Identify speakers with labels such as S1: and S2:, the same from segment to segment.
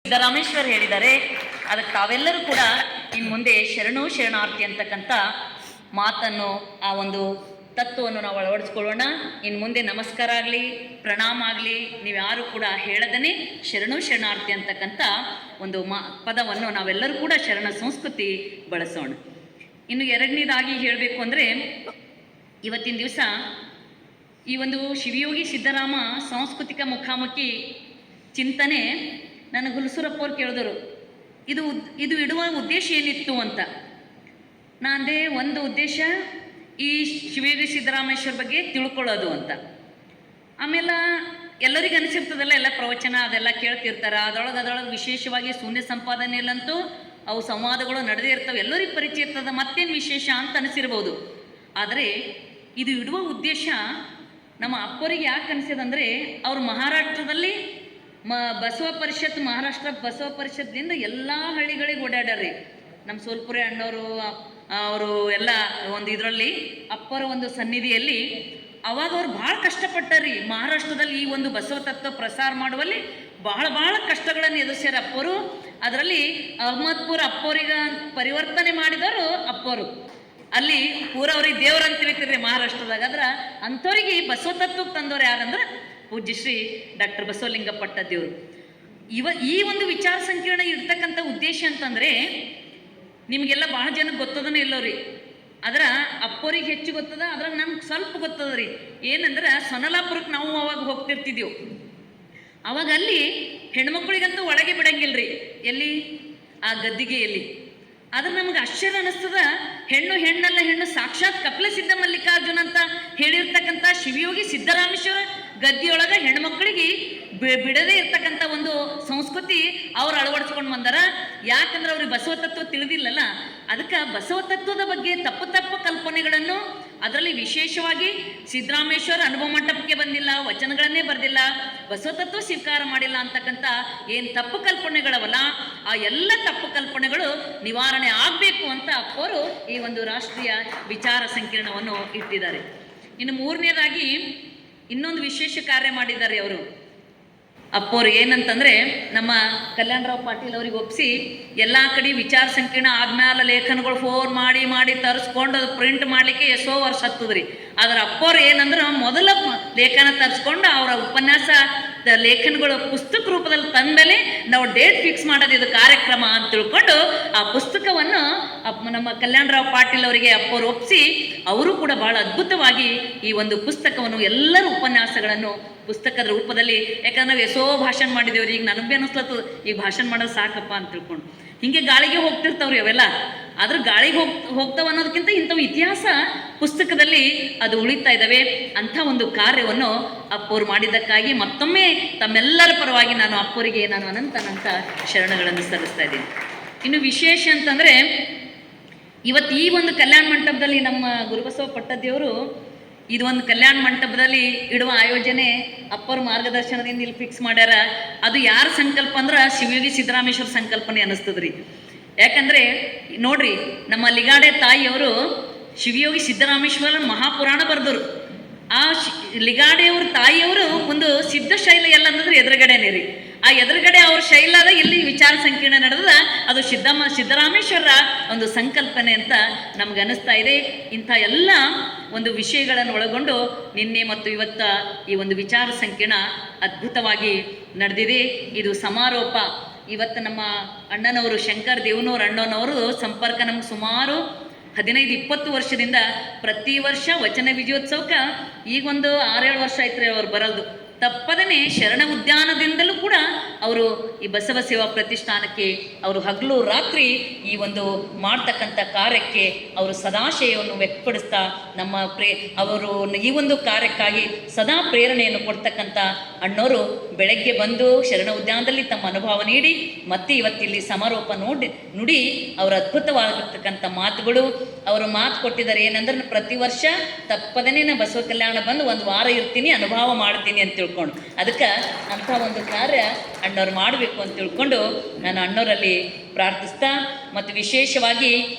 S1: ಸಿದ್ದರಾಮೇಶ್ವರ್ ಹೇಳಿದ್ದಾರೆ. ಅದಕ್ಕೆ ತಾವೆಲ್ಲರೂ ಕೂಡ ಇನ್ನು ಮುಂದೆ ಶರಣು ಶರಣಾರ್ಥಿ ಅಂತಕ್ಕಂಥ ಮಾತನ್ನು, ಆ ಒಂದು ತತ್ವವನ್ನು ನಾವು ಅಳವಡಿಸ್ಕೊಳ್ಳೋಣ. ಇನ್ನು ಮುಂದೆ ನಮಸ್ಕಾರ ಆಗಲಿ, ಪ್ರಣಾಮ ಆಗಲಿ, ನೀವು ಯಾರು ಕೂಡ ಹೇಳದನೇ ಶರಣು ಶರಣಾರ್ಥಿ ಅಂತಕ್ಕಂಥ ಒಂದು ಪದವನ್ನು ನಾವೆಲ್ಲರೂ ಕೂಡ ಶರಣ ಸಂಸ್ಕೃತಿ ಬಳಸೋಣ. ಇನ್ನು ಎರಡನೇದಾಗಿ ಹೇಳಬೇಕು ಅಂದರೆ, ಇವತ್ತಿನ ದಿವಸ ಈ ಒಂದು ಶಿವಯೋಗಿ ಸಿದ್ದರಾಮ ಸಾಂಸ್ಕೃತಿಕ ಮುಖಾಮುಖಿ ಚಿಂತನೆ ನನಗೆ ಹುಲಸೂರಪ್ಪ ಅವ್ರು ಕೇಳಿದರು, ಇದು ಇಡುವ ಉದ್ದೇಶ ಏನಿತ್ತು ಅಂತ. ನಾನಂದೇ ಒಂದು ಉದ್ದೇಶ ಈ ಶಿವಯೋಗಿ ಸಿದ್ದರಾಮೇಶ್ವರ ಬಗ್ಗೆ ತಿಳ್ಕೊಳ್ಳೋದು ಅಂತ. ಆಮೇಲೆ ಎಲ್ಲರಿಗೂ ಅನಿಸಿರ್ತದಲ್ಲ, ಎಲ್ಲ ಪ್ರವಚನ ಅದೆಲ್ಲ ಕೇಳ್ತಿರ್ತಾರೆ, ಅದರೊಳಗೆ ವಿಶೇಷವಾಗಿ ಶೂನ್ಯ ಸಂಪಾದನೆಯಲ್ಲಂತೂ ಅವು ಸಂವಾದಗಳು ನಡೆದೇ ಇರ್ತವೆ, ಎಲ್ಲರಿಗೂ ಪರಿಚಯ ಇರ್ತದೆ, ಮತ್ತೇನು ವಿಶೇಷ ಅಂತ ಅನಿಸಿರ್ಬೋದು. ಆದರೆ ಇದು ಇಡುವ ಉದ್ದೇಶ ನಮ್ಮ ಅಪ್ಪರಿಗೆ ಯಾಕೆ ಅನಿಸಿದಂದರೆ, ಅವರು ಮಹಾರಾಷ್ಟ್ರದಲ್ಲಿ ಬಸವ ಪರಿಷತ್, ಮಹಾರಾಷ್ಟ್ರ ಬಸವ ಪರಿಷತ್ದಿಂದ ಎಲ್ಲ ಹಳ್ಳಿಗಳಿಗೆ ಓಡಾಡ್ಯಾರ್ರಿ. ನಮ್ಮ ಸೋಲ್ಪುರೆ ಅಣ್ಣವರು ಅವರು ಎಲ್ಲ ಒಂದು ಇದರಲ್ಲಿ ಅಪ್ಪರ ಒಂದು ಸನ್ನಿಧಿಯಲ್ಲಿ ಅವಾಗ ಅವ್ರು ಭಾಳ ಕಷ್ಟಪಟ್ಟಾರ್ರಿ. ಮಹಾರಾಷ್ಟ್ರದಲ್ಲಿ ಈ ಒಂದು ಬಸವ ತತ್ವ ಪ್ರಸಾರ ಮಾಡುವಲ್ಲಿ ಭಾಳ ಕಷ್ಟಗಳನ್ನು ಎದುರಿಸ್ಯಾರ ಅಪ್ಪರು. ಅದರಲ್ಲಿ ಅಹಮದ್ಪುರ್ ಅಪ್ಪರಿಗೆ ಪರಿವರ್ತನೆ ಮಾಡಿದವರು ಅಪ್ಪರು. ಅಲ್ಲಿ ಪೂರವ್ರಿಗೆ ದೇವ್ರು ಅಂತ ತಿಳಿತಿರ್ರಿ ಮಹಾರಾಷ್ಟ್ರದಾಗ. ಆದ್ರೆ ಅಂಥವ್ರಿಗೆ ಬಸವ ತತ್ವಕ್ಕೆ ತಂದವ್ರು ಯಾರಂದ್ರೆ ಪೂಜ್ಯ ಶ್ರೀ ಡಾಕ್ಟರ್ ಬಸವಲಿಂಗ ಪಟ್ಟದೇವರು. ಈ ಒಂದು ವಿಚಾರ ಸಂಕಿರಣ ಇರ್ತಕ್ಕಂಥ ಉದ್ದೇಶ ಅಂತಂದರೆ, ನಿಮಗೆಲ್ಲ ಭಾಳ ಜನಕ್ಕೆ ಗೊತ್ತದನೇ ಇಲ್ಲವ್ರಿ. ಆದ್ರೆ ಅಪ್ಪರಿಗೆ ಹೆಚ್ಚು ಗೊತ್ತದ, ಅದ್ರಾಗ ನಮ್ಗೆ ಸ್ವಲ್ಪ ಗೊತ್ತದ ರೀ. ಏನಂದ್ರೆ ಸೊನಲಾಪುರಕ್ಕೆ ನಾವು ಅವಾಗ ಹೋಗ್ತಿರ್ತಿದ್ದೆವು. ಅವಾಗ ಅಲ್ಲಿ ಹೆಣ್ಮಕ್ಳಿಗಂತೂ ಒಳಗೆ ಬಿಡಂಗಿಲ್ರಿ, ಎಲ್ಲಿ ಆ ಗದ್ದಿಗೆಯಲ್ಲಿ. ಆದ್ರೆ ನಮ್ಗೆ ಆಶ್ಚರ್ಯ ಅನ್ನಿಸ್ತದ, ಹೆಣ್ಣು ಸಾಕ್ಷಾತ್ ಕಪಿಲ ಸಿದ್ಧ ಮಲ್ಲಿಕಾರ್ಜುನ ಅಂತ ಹೇಳಿರ್ತಕ್ಕಂಥ ಶಿವಯೋಗಿ ಸಿದ್ದರಾಮೇಶ್ವರ ಗದ್ದಿಯೊಳಗೆ ಹೆಣ್ಮಕ್ಳಿಗೆ ಬಿಡದೇ ಇರ್ತಕ್ಕಂಥ ಒಂದು ಸಂಸ್ಕೃತಿ ಅವ್ರು ಅಳವಡಿಸ್ಕೊಂಡು ಬಂದಾರ. ಯಾಕಂದ್ರೆ ಅವ್ರಿಗೆ ಬಸವ ತತ್ವ ತಿಳಿದಿಲ್ಲಲ್ಲ, ಅದಕ್ಕೆ ಬಸವ ತತ್ವದ ಬಗ್ಗೆ ತಪ್ಪು ಕಲ್ಪನೆಗಳನ್ನು, ಅದರಲ್ಲಿ ವಿಶೇಷವಾಗಿ ಸಿದ್ದರಾಮೇಶ್ವರ ಅನುಭವ ಮಂಟಪಕ್ಕೆ ಬಂದಿಲ್ಲ, ವಚನಗಳನ್ನೇ ಬರೆದಿಲ್ಲ, ಬಸವ ತತ್ವ ಸ್ವೀಕಾರ ಮಾಡಿಲ್ಲ ಅಂತಕ್ಕಂಥ ಏನು ತಪ್ಪು ಕಲ್ಪನೆಗಳವಲ್ಲ, ಆ ಎಲ್ಲ ತಪ್ಪು ಕಲ್ಪನೆಗಳು ನಿವಾರಣೆ ಆಗಬೇಕು ಅಂತ ಅಪ್ಪರು ಈ ಒಂದು ರಾಷ್ಟ್ರೀಯ ವಿಚಾರ ಸಂಕಿರಣವನ್ನು ಇಟ್ಟಿದ್ದಾರೆ. ಇನ್ನು ಮೂರನೇದಾಗಿ ಇನ್ನೊಂದು ವಿಶೇಷ ಕಾರ್ಯ ಮಾಡಿದ್ದಾರೆ ಅವರು ಅಪ್ಪೋರು. ಏನಂತಂದರೆ, ನಮ್ಮ ಕಲ್ಯಾಣರಾವ್ ಪಾಟೀಲ್ ಅವ್ರಿಗೆ ಒಪ್ಪಿಸಿ ಎಲ್ಲ ಕಡೆ ವಿಚಾರ ಸಂಕಿರಣ ಆದ್ಮೇಲೆ ಲೇಖನಗಳು ಫೋನ್ ಮಾಡಿ ತರಿಸ್ಕೊಂಡು ಅದು ಪ್ರಿಂಟ್ ಮಾಡಲಿಕ್ಕೆ ಎಷ್ಟೋ ವರ್ಷ ಹತ್ತದ್ರಿ. ಆದ್ರೆ ಅಪ್ಪೋರು ಏನಂದ್ರೆ, ಮೊದಲ ಲೇಖನ ತರಿಸ್ಕೊಂಡು ಅವರ ಉಪನ್ಯಾಸ ಲೇಖನಗಳು ಪುಸ್ತಕ ರೂಪದಲ್ಲಿ ತಂದಮೇಲೆ ನಾವು ಡೇಟ್ ಫಿಕ್ಸ್ ಮಾಡೋದು ಇದು ಕಾರ್ಯಕ್ರಮ ಅಂತ ತಿಳ್ಕೊಂಡು ಆ ಪುಸ್ತಕವನ್ನು ನಮ್ಮ ಕಲ್ಯಾಣರಾವ್ ಪಾಟೀಲ್ ಅವರಿಗೆ ಅಪ್ಪೋರು ಒಪ್ಪಿಸಿ, ಅವರು ಕೂಡ ಬಹಳ ಅದ್ಭುತವಾಗಿ ಈ ಒಂದು ಪುಸ್ತಕವನ್ನು, ಎಲ್ಲರ ಉಪನ್ಯಾಸಗಳನ್ನು ಪುಸ್ತಕದ ರೂಪದಲ್ಲಿ, ಯಾಕಂದ್ರೆ ನಾವು ಎಷ್ಟೋ ಭಾಷಣ ಮಾಡಿದೇವ್ರಿ. ಈಗ ನನಗೆ ಅನಿಸ್ಲತ್ತದ ಈಗ ಭಾಷಣ ಮಾಡೋದು ಸಾಕಪ್ಪ ಅಂತ ತಿಳ್ಕೊಂಡು. ಹಿಂಗೆ ಗಾಳಿಗೆ ಹೋಗ್ತಿರ್ತಾವ್ರಿ ಅವೆಲ್ಲ. ಆದ್ರೆ ಗಾಳಿಗೆ ಹೋಗ್ತಾವ ಅನ್ನೋದಕ್ಕಿಂತ ಇಂಥವು ಇತಿಹಾಸ ಪುಸ್ತಕದಲ್ಲಿ ಅದು ಉಳಿತಾ ಇದ್ದಾವೆ. ಅಂಥ ಒಂದು ಕಾರ್ಯವನ್ನು ಅಪ್ಪೋರು ಮಾಡಿದ್ದಕ್ಕಾಗಿ ಮತ್ತೊಮ್ಮೆ ತಮ್ಮೆಲ್ಲರ ಪರವಾಗಿ ನಾನು ಅಪ್ಪೋರಿಗೆ ಅನಂತ ಶರಣಗಳನ್ನು ಸಲ್ಲಿಸ್ತಾ ಇದ್ದೀನಿ. ಇನ್ನು ವಿಶೇಷ ಅಂತಂದರೆ, ಇವತ್ತು ಈ ಒಂದು ಕಲ್ಯಾಣ ಮಂಟಪದಲ್ಲಿ ನಮ್ಮ ಗುರುಬಸವ ಪಟ್ಟದೇವರು ಇದು ಒಂದು ಕಲ್ಯಾಣ ಮಂಟಪದಲ್ಲಿ ಇಡುವ ಆಯೋಜನೆ ಅಪ್ಪರ ಮಾರ್ಗದರ್ಶನದಿಂದ ಇಲ್ಲಿ ಫಿಕ್ಸ್ ಮಾಡ್ಯಾರ. ಅದು ಯಾರ ಸಂಕಲ್ಪ ಅಂದ್ರೆ ಶಿವಯೋಗಿ ಸಿದ್ದರಾಮೇಶ್ವರ ಸಂಕಲ್ಪನೆ ಅನ್ನಿಸ್ತದ್ರಿ. ಯಾಕಂದರೆ ನೋಡ್ರಿ, ನಮ್ಮ ಲಿಗಾಡೆ ತಾಯಿಯವರು ಶಿವಯೋಗಿ ಸಿದ್ದರಾಮೇಶ್ವರ ಮಹಾಪುರಾಣ ಬರೆದರು. ಆ ಲಿಗಾಡೆಯವ್ರ ತಾಯಿಯವರು ಒಂದು ಸಿದ್ಧ ಶೈಲ ಎಲ್ಲ ಅನ್ನೋದ್ರೆ ಎದುರುಗಡೆನೇ ರೀ. ಆ ಎದುರುಗಡೆ ಅವ್ರ ಶೈಲಾದ ಇಲ್ಲಿ ವಿಚಾರ ಸಂಕಿರಣ ನಡೆದ, ಅದು ಸಿದ್ದರಾಮೇಶ್ವರ ಒಂದು ಸಂಕಲ್ಪನೆ ಅಂತ ನಮ್ಗೆ ಅನಿಸ್ತಾ ಇದೆ. ಇಂಥ ಎಲ್ಲ ಒಂದು ವಿಷಯಗಳನ್ನು ಒಳಗೊಂಡು ನಿನ್ನೆ ಮತ್ತು ಇವತ್ತ ಈ ಒಂದು ವಿಚಾರ ಸಂಕಿರಣ ಅದ್ಭುತವಾಗಿ ನಡೆದಿದೆ. ಇದು ಸಮಾರೋಪ. ಇವತ್ತು ನಮ್ಮ ಅಣ್ಣನವರು ಶಂಕರ್ ದೇವನೂರು ಅಣ್ಣನವರು ಸಂಪರ್ಕ ನಮ್ಗೆ ಸುಮಾರು 15-20 ವರ್ಷದಿಂದ ಪ್ರತಿ ವರ್ಷ ವಚನ ವಿಜಯೋತ್ಸವಕ್ಕೆ ಈಗೊಂದು 6-7 ವರ್ಷ ಆಯ್ತು ಅವ್ರು ಬರಲ್ದು. ತಪ್ಪದೇ ಶರಣ ಉದ್ಯಾನದಿಂದಲೂ ಕೂಡ ಅವರು ಈ ಬಸವ ಸೇವಾ ಪ್ರತಿಷ್ಠಾನಕ್ಕೆ ಅವರು ಹಗಲು ರಾತ್ರಿ ಈ ಒಂದು ಮಾಡ್ತಕ್ಕಂಥ ಕಾರ್ಯಕ್ಕೆ ಅವರು ಸದಾಶಯವನ್ನು ವ್ಯಕ್ತಪಡಿಸ್ತಾ ಅವರು ಈ ಒಂದು ಕಾರ್ಯಕ್ಕಾಗಿ ಸದಾ ಪ್ರೇರಣೆಯನ್ನು ಕೊಡ್ತಕ್ಕಂಥ ಅಣ್ಣವರು ಬೆಳಗ್ಗೆ ಬಂದು ಶರಣ ಉದ್ಯಾನದಲ್ಲಿ ತಮ್ಮ ಅನುಭವ ನೀಡಿ ಮತ್ತೆ ಇವತ್ತಿಲ್ಲಿ ಸಮಾರೋಪ ನುಡಿ ಅವರ ಅದ್ಭುತವಾಗಿರ್ತಕ್ಕಂಥ ಮಾತುಗಳು. ಅವರು ಮಾತು ಕೊಟ್ಟಿದ್ದಾರೆ ಏನಂದ್ರೆ, ಪ್ರತಿ ವರ್ಷ ತಪ್ಪದೇ ನಾ ಬಸವ ಕಲ್ಯಾಣ ಬಂದು ಒಂದು ವಾರ ಇರ್ತೀನಿ, ಅನುಭವ ಮಾಡ್ತೀನಿ ಅಂತ ತಿಳ್ಕೊಂಡು, ಅದಕ್ಕೆ ಅಂಥ ಒಂದು ಕಾರ್ಯ ಅಣ್ಣವ್ರು ಮಾಡಬೇಕು ಅಂತ ತಿಳ್ಕೊಂಡು ನಾನು ಅಣ್ಣವರಲ್ಲಿ ಪ್ರಾರ್ಥಿಸ್ತಾ, ಮತ್ತು ವಿಶೇಷವಾಗಿ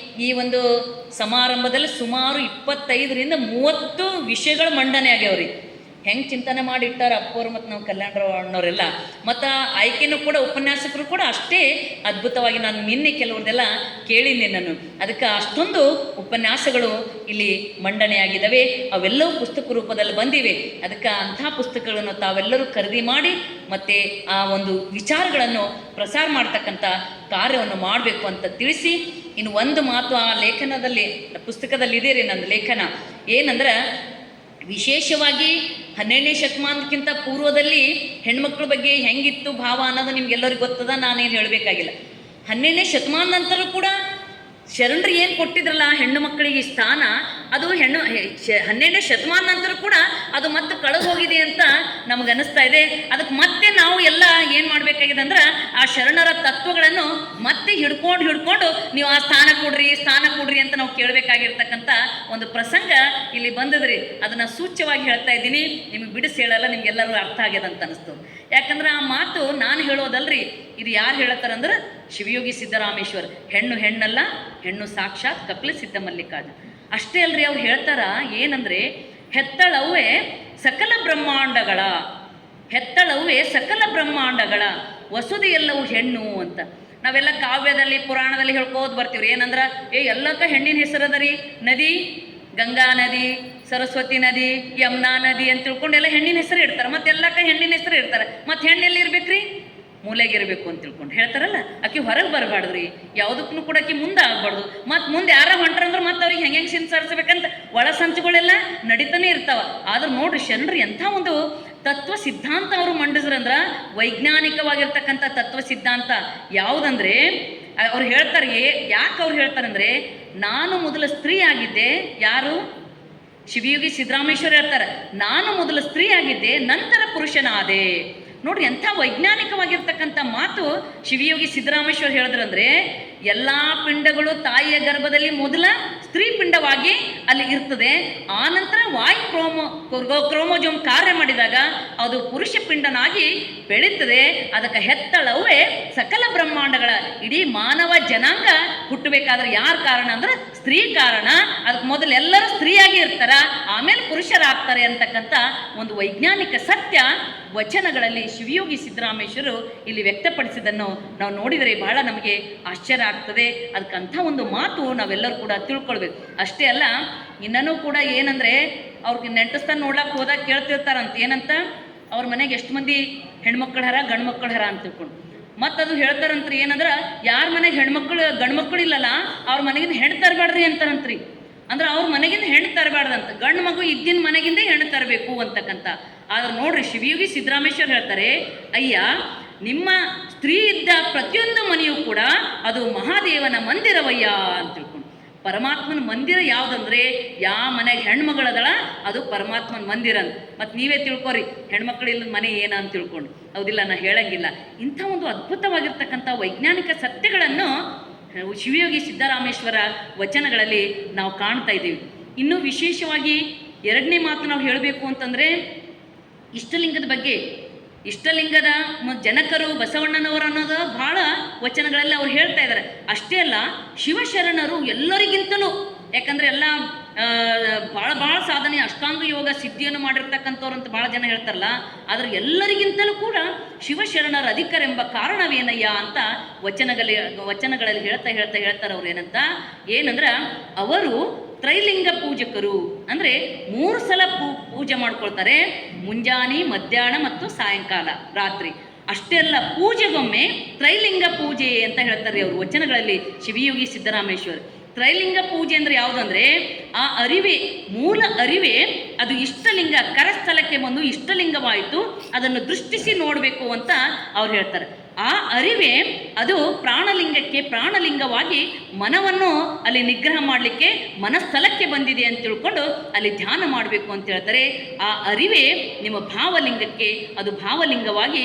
S1: ಈ ಒಂದು ಸಮಾರಂಭದಲ್ಲಿ ಸುಮಾರು 25ರಿಂದ 30 ವಿಷಯಗಳು ಮಂಡನೆ ಆಗ್ಯಾವ್ರಿ. ಹೆಂಗೆ ಚಿಂತನೆ ಮಾಡಿ ಇಟ್ಟಾರ ಅಪ್ಪವ್ರು ಮತ್ತು ನಾವು ಕಲ್ಯಾಣರಾವ್ ಅಣ್ಣವರೆಲ್ಲ. ಮತ್ತು ಆಯ್ಕೆನೂ ಕೂಡ ಉಪನ್ಯಾಸಕರು ಕೂಡ ಅಷ್ಟೇ ಅದ್ಭುತವಾಗಿ ನಾನು ನಿನ್ನೆ ಕೆಲವ್ರದೆಲ್ಲ ಕೇಳಿನಿ ನಾನು. ಅದಕ್ಕೆ ಅಷ್ಟೊಂದು ಉಪನ್ಯಾಸಗಳು ಇಲ್ಲಿ ಮಂಡನೆಯಾಗಿದ್ದಾವೆ, ಅವೆಲ್ಲವೂ ಪುಸ್ತಕ ರೂಪದಲ್ಲಿ ಬಂದಿವೆ. ಅದಕ್ಕೆ ಅಂಥ ಪುಸ್ತಕಗಳನ್ನು ತಾವೆಲ್ಲರೂ ಖರೀದಿ ಮಾಡಿ ಮತ್ತು ಆ ಒಂದು ವಿಚಾರಗಳನ್ನು ಪ್ರಸಾರ ಮಾಡ್ತಕ್ಕಂಥ ಕಾರ್ಯವನ್ನು ಮಾಡಬೇಕು ಅಂತ ತಿಳಿಸಿ, ಇನ್ನು ಒಂದು ಮಾತು ಆ ಲೇಖನದಲ್ಲಿ ಪುಸ್ತಕದಲ್ಲಿ ಇದೆ ರೀ ನಂದು ಲೇಖನ ಏನಂದ್ರೆ, ವಿಶೇಷವಾಗಿ 12ನೇ ಶತಮಾನಕ್ಕಿಂತ ಪೂರ್ವದಲ್ಲಿ ಹೆಣ್ಮಕ್ಳ ಬಗ್ಗೆ ಹೆಂಗಿತ್ತು ಭಾವ ಅನ್ನೋದು ನಿಮ್ಗೆಲ್ಲರಿಗೂ ಗೊತ್ತದ, ನಾನೇನು ಹೇಳಬೇಕಾಗಿಲ್ಲ. 12ನೇ ಶತಮಾನ ನಂತರ ಕೂಡ ಶರಣರು ಏನು ಕೊಟ್ಟಿದ್ರಲ್ಲ ಹೆಣ್ಣು ಮಕ್ಕಳಿಗೆ ಸ್ಥಾನ, ಅದು 12ನೇ ಶತಮಾನ ನಂತರ ಕೂಡ ಅದು ಮತ್ತೆ ಕಳೆದು ಹೋಗಿದೆ ಅಂತ ನಮ್ಗೆ ಅನ್ನಿಸ್ತಾ ಇದೆ. ಅದಕ್ಕೆ ಮತ್ತೆ ನಾವು ಎಲ್ಲ ಏನು ಮಾಡಬೇಕಾಗಿದೆ ಅಂದ್ರೆ ಆ ಶರಣರ ತತ್ವಗಳನ್ನು ಮತ್ತೆ ಹಿಡ್ಕೊಂಡು ನೀವು ಆ ಸ್ಥಾನ ಕೊಡ್ರಿ ಅಂತ ನಾವು ಕೇಳಬೇಕಾಗಿರ್ತಕ್ಕಂಥ ಒಂದು ಪ್ರಸಂಗ ಇಲ್ಲಿ ಬಂದದ್ರಿ. ಅದನ್ನು ಸೂಚ್ಯವಾಗಿ ಹೇಳ್ತಾ ಇದ್ದೀನಿ, ನಿಮಗೆ ಬಿಡಿಸಿ ಹೇಳಲ್ಲ, ನಿಮ್ಗೆಲ್ಲರೂ ಅರ್ಥ ಆಗ್ಯದ ಅಂತ ಅನಿಸ್ತು. ಯಾಕಂದ್ರೆ ಆ ಮಾತು ನಾನು ಹೇಳೋದಲ್ರಿ, ಇದು ಯಾರು ಹೇಳ್ತಾರಂದ್ರೆ ಶಿವಯೋಗಿ ಸಿದ್ದರಾಮೇಶ್ವರ್. ಹೆಣ್ಣು ಹೆಣ್ಣಲ್ಲ, ಹೆಣ್ಣು ಸಾಕ್ಷಾತ್ ಕಪಿಲ ಸಿದ್ಧ ಮಲ್ಲಿಕಾರ್ಜುನ. ಅಷ್ಟೇ ಅಲ್ರಿ, ಅವ್ರು ಹೇಳ್ತಾರ ಏನಂದ್ರೆ, ಹೆತ್ತಳವೇ ಸಕಲ ಬ್ರಹ್ಮಾಂಡಗಳ ವಸುದೆ ಎಲ್ಲವೂ ಹೆಣ್ಣು ಅಂತ ನಾವೆಲ್ಲ ಕಾವ್ಯದಲ್ಲಿ ಪುರಾಣದಲ್ಲಿ ಹೇಳ್ಕೋದು ಬರ್ತೀವ್ರಿ. ಏನಂದ್ರೆ ಎಲ್ಲಕ್ಕ ಹೆಣ್ಣಿನ ಹೆಸರದ ರೀ, ನದಿ ಗಂಗಾ ನದಿ, ಸರಸ್ವತಿ ನದಿ, ಯಮುನಾ ನದಿ ಅಂತ ತಿಳ್ಕೊಂಡು ಎಲ್ಲ ಹೆಣ್ಣಿನ ಹೆಸರು ಇಡ್ತಾರೆ. ಮತ್ತೆ ಎಲ್ಲಕ್ಕ ಹೆಣ್ಣಿನ ಹೆಸರು ಇಡ್ತಾರೆ. ಮತ್ತೆ ಹೆಣ್ಣೆಲ್ಲಿ ಇರ್ಬೇಕ್ರಿ, ಮೂಲೆಗಿರ್ಬೇಕು ಅಂತ ತಿಳ್ಕೊಂಡು ಹೇಳ್ತಾರಲ್ಲ. ಆಕಿ ಹೊರಗೆ ಬರಬಾರ್ದ್ರಿ, ಯಾವುದಕ್ಕೂ ಕೂಡ ಆಕಿ ಮುಂದೆ ಆಗ್ಬಾರ್ದು. ಮತ್ತು ಮುಂದೆ ಯಾರ ಹೊಂಟ್ರಂದ್ರೆ ಮತ್ತೆ ಅವ್ರಿಗೆ ಹೆಂಗೆ ಸಿನ್ಸಾರಿಸ್ಬೇಕಂತ ಒಳ ಸಂಚುಗಳೆಲ್ಲ ನಡೀತಾನೆ ಇರ್ತಾವ. ಆದ್ರೆ ನೋಡ್ರಿ ಶರಣರು ಎಂಥ ಒಂದು ತತ್ವ ಸಿದ್ಧಾಂತ ಅವರು ಮಂಡಿಸ್ರಂದ್ರೆ, ವೈಜ್ಞಾನಿಕವಾಗಿರ್ತಕ್ಕಂಥ ತತ್ವ ಸಿದ್ಧಾಂತ ಯಾವುದಂದ್ರೆ, ಅವ್ರು ಹೇಳ್ತಾರೆ, ಯಾಕೆ ಅವ್ರು ಹೇಳ್ತಾರಂದ್ರೆ, ನಾನು ಮೊದಲ ಸ್ತ್ರೀ ಆಗಿದ್ದೆ. ಯಾರು? ಶಿವಯೋಗಿ ಸಿದ್ದರಾಮೇಶ್ವರ್ ಹೇಳ್ತಾರೆ, ನಾನು ಮೊದಲ ಸ್ತ್ರೀ ಆಗಿದ್ದೆ, ನಂತರ ಪುರುಷನಾದೆ. ನೋಡ್ರಿ ಎಂಥ ವೈಜ್ಞಾನಿಕವಾಗಿರ್ತಕ್ಕಂಥ ಮಾತು ಶಿವಯೋಗಿ ಸಿದ್ದರಾಮೇಶ್ವರ್ ಹೇಳಿದ್ರಂದ್ರೆ, ಎಲ್ಲ ಪಿಂಡಗಳು ತಾಯಿಯ ಗರ್ಭದಲ್ಲಿ ಮೊದಲ ಸ್ತ್ರೀ ಪಿಂಡವಾಗಿ ಅಲ್ಲಿ ಇರ್ತದೆ. ಆನಂತರ ಕ್ರೋಮೋಜೋಮ್ ಕಾರ್ಯ ಮಾಡಿದಾಗ ಅದು ಪುರುಷ ಪಿಂಡನಾಗಿ ಬೆಳೀತದೆ. ಅದಕ್ಕೆ ಹೆತ್ತಳವೇ ಸಕಲ ಬ್ರಹ್ಮಾಂಡಗಳ ಇಡೀ ಮಾನವ ಜನಾಂಗ ಹುಟ್ಟಬೇಕಾದ್ರೆ ಯಾರು ಕಾರಣ ಅಂದ್ರೆ ಸ್ತ್ರೀ ಕಾರಣ. ಅದಕ್ಕೆ ಮೊದಲು ಎಲ್ಲರೂ ಸ್ತ್ರೀಯಾಗಿ ಇರ್ತಾರ, ಆಮೇಲೆ ಪುರುಷರಾಗ್ತಾರೆ ಅಂತಕ್ಕಂಥ ಒಂದು ವೈಜ್ಞಾನಿಕ ಸತ್ಯ ವಚನಗಳಲ್ಲಿ ಶಿವಯೋಗಿ ಸಿದ್ದರಾಮೇಶ್ವರು ಇಲ್ಲಿ ವ್ಯಕ್ತಪಡಿಸಿದ್ದನ್ನು ನಾವು ನೋಡಿದರೆ ಬಹಳ ನಮಗೆ ಆಶ್ಚರ್ಯ ಆಗ್ತದೆ. ಅದಕ್ಕಂಥ ಒಂದು ಮಾತು ನಾವೆಲ್ಲರೂ ಕೂಡ ತಿಳ್ಕೊಳ್ಬೇಕು. ಅಷ್ಟೇ ಅಲ್ಲ, ಇನ್ನೂ ಕೂಡ ಏನಂದರೆ, ಅವ್ರಿಗೆ ನೆಂಟಸ್ಥಾನ ನೋಡ್ಲಾಕ್ ಹೋದಾಗ ಕೇಳ್ತಿರ್ತಾರಂತ, ಏನಂತ, ಅವ್ರ ಮನೆಗೆ ಎಷ್ಟು ಮಂದಿ ಹೆಣ್ಮಕ್ಳು ಹರ ಗಂಡು ಮಕ್ಕಳು ಹರ ಅಂತ ತಿಳ್ಕೊಂಡು. ಮತ್ತು ಅದು ಹೇಳ್ತಾರಂತ್ರಿ ಏನಂದ್ರೆ, ಯಾರ ಮನೆಗೆ ಗಂಡು ಮಕ್ಕಳು ಇಲ್ಲಲ್ಲ ಅವ್ರ ಮನೆಗಿಂದ ಹೆಣ್ಣು ತರಬೇಡ್ರಿ ಅಂತಾರಂತ್ರಿ. ಅಂದ್ರೆ ಅವ್ರ ಮನೆಗಿಂದ ಹೆಣ್ಣು ತರಬಾರ್ದಂತ, ಗಂಡು ಮಗು ಇದ್ದಿನ ಮನೆಗಿಂದ ಹೆಣ್ಣು ತರಬೇಕು ಅಂತಕ್ಕಂಥ. ಆದ್ರೆ ನೋಡ್ರಿ ಶಿವಯೋಗಿ ಸಿದ್ದರಾಮೇಶ್ವರ್ ಹೇಳ್ತಾರೆ, ಅಯ್ಯ ನಿಮ್ಮ ಸ್ತ್ರೀ ಇದ್ದ ಪ್ರತಿಯೊಂದು ಮನೆಯೂ ಕೂಡ ಅದು ಮಹಾದೇವನ ಮಂದಿರವಯ್ಯ ಅಂತ ತಿಳ್ಕೊಂಡು. ಪರಮಾತ್ಮನ ಮಂದಿರ ಯಾವುದಂದ್ರೆ, ಯಾವ ಮನೆಗೆ ಹೆಣ್ಮಗಳದಳ ಅದು ಪರಮಾತ್ಮನ ಮಂದಿರ ಅಂತ. ಮತ್ತು ನೀವೇ ತಿಳ್ಕೊರಿ ಹೆಣ್ಮಕ್ಳಿಲ್ಲದ ಮನೆ ಏನ ಅಂತ ತಿಳ್ಕೊಂಡು. ಹೌದಿಲ್ಲ, ನಾ ಹೇಳಂಗಿಲ್ಲ. ಇಂಥ ಒಂದು ಅದ್ಭುತವಾಗಿರ್ತಕ್ಕಂಥ ವೈಜ್ಞಾನಿಕ ಸತ್ಯಗಳನ್ನು ಶಿವಯೋಗಿ ಸಿದ್ದರಾಮೇಶ್ವರ ವಚನಗಳಲ್ಲಿ ನಾವು ಕಾಣ್ತಾ ಇದ್ದೀವಿ. ಇನ್ನೂ ವಿಶೇಷವಾಗಿ ಎರಡನೇ ಮಾತು ನಾವು ಹೇಳಬೇಕು ಅಂತಂದರೆ, ಇಷ್ಟಲಿಂಗದ ಬಗ್ಗೆ. ಇಷ್ಟಲಿಂಗದ ಜನಕರು ಬಸವಣ್ಣನವರು ಅನ್ನೋದು ಭಾಳ ವಚನಗಳಲ್ಲಿ ಅವ್ರು ಹೇಳ್ತಾ ಇದ್ದಾರೆ. ಅಷ್ಟೇ ಅಲ್ಲ, ಶಿವಶರಣರು ಎಲ್ಲರಿಗಿಂತಲೂ, ಯಾಕಂದರೆ ಎಲ್ಲ ಭಾಳ ಸಾಧನೆ ಅಷ್ಟಾಂಗ ಯೋಗ ಸಿದ್ಧಿಯನ್ನು ಮಾಡಿರ್ತಕ್ಕಂಥವ್ರು ಅಂತ ಭಾಳ ಜನ ಹೇಳ್ತಾರಲ್ಲ, ಆದರೆ ಎಲ್ಲರಿಗಿಂತಲೂ ಕೂಡ ಶಿವಶರಣರ ಅಧಿಕರೆಂಬ ಕಾರಣವೇನಯ್ಯ ಅಂತ ವಚನಗಳಲ್ಲಿ ಹೇಳ್ತಾರೆ ಅವ್ರು. ಏನಂದ್ರೆ ಅವರು ತ್ರೈಲಿಂಗ ಪೂಜಕರು. ಅಂದರೆ 3 ಸಲ ಪೂಜೆ ಮಾಡ್ಕೊಳ್ತಾರೆ, ಮುಂಜಾನೆ, ಮಧ್ಯಾಹ್ನ ಮತ್ತು ಸಾಯಂಕಾಲ, ರಾತ್ರಿ. ಅಷ್ಟೇ ಅಲ್ಲ, ಪೂಜೆಗೊಮ್ಮೆ ತ್ರೈಲಿಂಗ ಪೂಜೆ ಅಂತ ಹೇಳ್ತಾರೆ ಅವರು ವಚನಗಳಲ್ಲಿ ಶಿವಯೋಗಿ ಸಿದ್ದರಾಮೇಶ್ವರ್. ತ್ರೈಲಿಂಗ ಪೂಜೆ ಅಂದರೆ ಯಾವುದಂದ್ರೆ, ಆ ಅರಿವೆ, ಮೂಲ ಅರಿವೆ ಅದು ಇಷ್ಟಲಿಂಗ ಕರಸ್ಥಲಕ್ಕೆ ಬಂದು ಇಷ್ಟಲಿಂಗವಾಯಿತು, ಅದನ್ನು ದೃಷ್ಟಿಸಿ ನೋಡಬೇಕು ಅಂತ ಅವ್ರು ಹೇಳ್ತಾರೆ. ಆ ಅರಿವೆ ಅದು ಪ್ರಾಣಲಿಂಗಕ್ಕೆ ಪ್ರಾಣಲಿಂಗವಾಗಿ ಮನವನ್ನು ಅಲ್ಲಿ ನಿಗ್ರಹ ಮಾಡಲಿಕ್ಕೆ ಮನಸ್ಥಲಕ್ಕೆ ಬಂದಿದೆ ಅಂತ ತಿಳ್ಕೊಂಡು ಅಲ್ಲಿ ಧ್ಯಾನ ಮಾಡಬೇಕು ಅಂತ ಹೇಳ್ತಾರೆ. ಆ ಅರಿವೆ ನಿಮ್ಮ ಭಾವಲಿಂಗಕ್ಕೆ ಅದು ಭಾವಲಿಂಗವಾಗಿ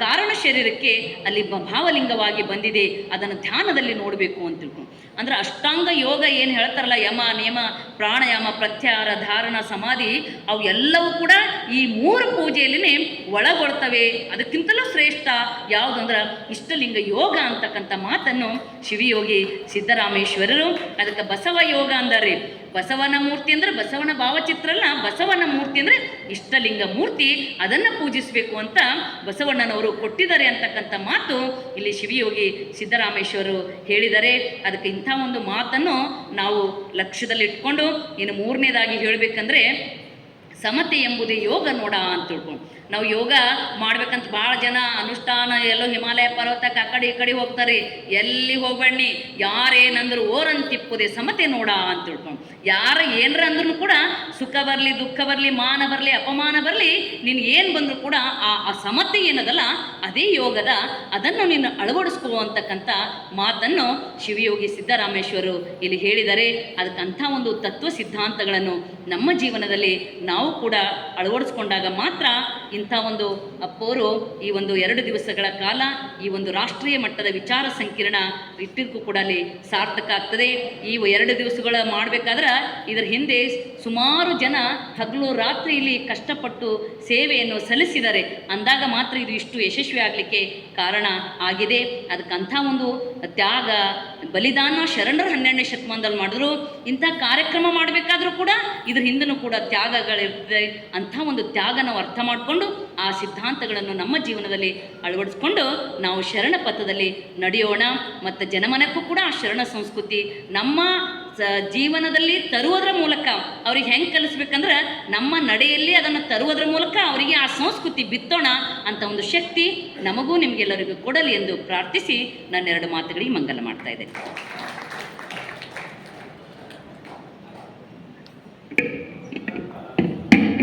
S1: ಕಾರಣ ಶರೀರಕ್ಕೆ ಅಲ್ಲಿ ಭಾವಲಿಂಗವಾಗಿ ಬಂದಿದೆ, ಅದನ್ನು ಧ್ಯಾನದಲ್ಲಿ ನೋಡಬೇಕು ಅಂತ ತಿಳ್ಕೊಂಡು. ಅಂದ್ರೆ ಅಷ್ಟಾಂಗ ಯೋಗ ಏನು ಹೇಳ್ತಾರಲ್ಲ, ಯಮ ನಿಯಮ ಪ್ರಾಣಾಯಾಮ ಪ್ರತ್ಯಾಹಾರ ಧಾರಣ ಸಮಾಧಿ, ಅವು ಎಲ್ಲವೂ ಕೂಡ ಈ 3 ಪೂಜೆಯಲ್ಲಿನೇ ಒಳಗೊಳ್ತವೆ. ಅದಕ್ಕಿಂತಲೂ ಶ್ರೇಷ್ಠ ಯಾವುದು ಅಂದ್ರೆ ಇಷ್ಟಲಿಂಗ ಯೋಗ ಅಂತಕ್ಕಂಥ ಮಾತನ್ನು ಶಿವಯೋಗಿ ಸಿದ್ದರಾಮೇಶ್ವರರು ಅದಕ್ಕೆ ಬಸವ ಯೋಗ ಅಂದಾರ್ರಿ. ಬಸವನ ಮೂರ್ತಿ ಅಂದ್ರೆ ಬಸವನ ಭಾವಚಿತ್ರ ಅಲ್ಲ, ಬಸವನ ಮೂರ್ತಿ ಅಂದರೆ ಇಷ್ಟಲಿಂಗ ಮೂರ್ತಿ, ಅದನ್ನು ಪೂಜಿಸಬೇಕು ಅಂತ ಬಸವಣ್ಣನವರು ಕೊಟ್ಟಿದ್ದಾರೆ ಅಂತಕ್ಕಂಥ ಮಾತು ಇಲ್ಲಿ ಶಿವಯೋಗಿ ಸಿದ್ದರಾಮೇಶ್ವರರು ಹೇಳಿದ್ದಾರೆ. ಅದಕ್ಕೆ ಇಂಥ ಒಂದು ಮಾತನ್ನು ನಾವು ಲಕ್ಷ್ಯದಲ್ಲಿ ಇಟ್ಕೊಂಡು ಇನ್ನು ಮೂರನೇದಾಗಿ ಹೇಳಬೇಕಂದ್ರೆ ಸಮತೆ ಎಂಬುದೇ ಯೋಗ ನೋಡ ಅಂತ ತಿಳ್ಕೊಂಡು ನಾವು ಯೋಗ ಮಾಡ್ಬೇಕಂತ ಭಾಳ ಜನ ಅನುಷ್ಠಾನ ಎಲ್ಲೋ ಹಿಮಾಲಯ ಪರ್ವತಕ್ಕೆ ಆ ಕಡೆ ಈ ಕಡೆ ಹೋಗ್ತಾರೆ. ಎಲ್ಲಿ ಹೋಗ್ಬಣ್ಣಿ ಯಾರೇನಂದ್ರು ಓರಂತ ತಿಪ್ಪುದೆ ಸಮತೆ ನೋಡ ಅಂತ ತಿಳ್ಕೊಂಡು ಯಾರು ಏನರ ಅಂದ್ರೂ ಕೂಡ ಸುಖ ಬರಲಿ ದುಃಖ ಬರಲಿ ಮಾನ ಬರಲಿ ಅಪಮಾನ ಬರಲಿ ನೀನು ಏನು ಬಂದರೂ ಕೂಡ ಆ ಸಮತೆ ಏನದಲ್ಲ ಅದೇ ಯೋಗದ, ಅದನ್ನು ನೀನು ಅಳವಡಿಸ್ಕೋ ಅಂತಕ್ಕಂಥ ಮಾತನ್ನು ಶಿವಯೋಗಿ ಸಿದ್ದರಾಮೇಶ್ವರರು ಇಲ್ಲಿ ಹೇಳಿದ್ದಾರೆ. ಅದಕ್ಕಂಥ ಒಂದು ತತ್ವ ಸಿದ್ಧಾಂತಗಳನ್ನು ನಮ್ಮ ಜೀವನದಲ್ಲಿ ನಾವು ಕೂಡ ಅಳವಡಿಸ್ಕೊಂಡಾಗ ಮಾತ್ರ ಇಂಥ ಒಂದು ಅಪ್ಪೋರು ಈ ಒಂದು 2 ದಿವಸಗಳ ಕಾಲ ಈ ಒಂದು ರಾಷ್ಟ್ರೀಯ ಮಟ್ಟದ ವಿಚಾರ ಸಂಕಿರಣ ಇಟ್ಟಿದ್ದಕ್ಕೂ ಕೂಡ ಅಲ್ಲಿ ಸಾರ್ಥಕ ಆಗ್ತದೆ. ಈ 2 ದಿವಸಗಳ ಮಾಡಬೇಕಾದ್ರೆ ಇದರ ಹಿಂದೆ ಸುಮಾರು ಜನ ಹಗಲು ರಾತ್ರಿ ಇಲ್ಲಿ ಕಷ್ಟಪಟ್ಟು ಸೇವೆಯನ್ನು ಸಲ್ಲಿಸಿದ್ದಾರೆ ಅಂದಾಗ ಮಾತ್ರ ಇದು ಇಷ್ಟು ಯಶಸ್ವಿ ಆಗಲಿಕ್ಕೆ ಕಾರಣ ಆಗಿದೆ. ಅದಕ್ಕಂಥ ಒಂದು ತ್ಯಾಗ ಬಲಿದಾನ ಶರಣರು 12ನೇ ಶತಮಾನದಲ್ಲಿ ಮಾಡಿದ್ರು. ಇಂಥ ಕಾರ್ಯಕ್ರಮ ಮಾಡಬೇಕಾದ್ರೂ ಕೂಡ ಇದ್ರ ಹಿಂದೂ ಕೂಡ ತ್ಯಾಗಗಳಿರ್ತದೆ. ಅಂಥ ಒಂದು ತ್ಯಾಗ ನಾವು ಅರ್ಥ ಮಾಡಿಕೊಂಡು ಆ ಸಿದ್ಧಾಂತಗಳನ್ನು ನಮ್ಮ ಜೀವನದಲ್ಲಿ ಅಳವಡಿಸ್ಕೊಂಡು ನಾವು ಶರಣ ಪಥದಲ್ಲಿ ನಡೆಯೋಣ. ಮತ್ತು ಜನಮನಕ್ಕೂ ಕೂಡ ಆ ಶರಣ ಸಂಸ್ಕೃತಿ ನಮ್ಮ ಜೀವನದಲ್ಲಿ ತರುವುದರ ಮೂಲಕ ಅವ್ರಿಗೆ ಹೆಂಗೆ ಕಲಿಸ್ಬೇಕಂದ್ರೆ ನಮ್ಮ ನಡೆಯಲ್ಲಿ ಅದನ್ನು ತರುವುದರ ಮೂಲಕ ಅವರಿಗೆ ಆ ಸಂಸ್ಕೃತಿ ಬಿತ್ತೋಣ ಅಂತ ಒಂದು ಶಕ್ತಿ ನಮಗೂ ನಿಮಗೆಲ್ಲರಿಗೂ ಕೊಡಲಿ ಎಂದು ಪ್ರಾರ್ಥಿಸಿ ನನ್ನ 2 ಮಾತುಗಳಿಗೆ ಮಂಗಲ ಮಾಡ್ತಾ ಇದ್ದೇನೆ.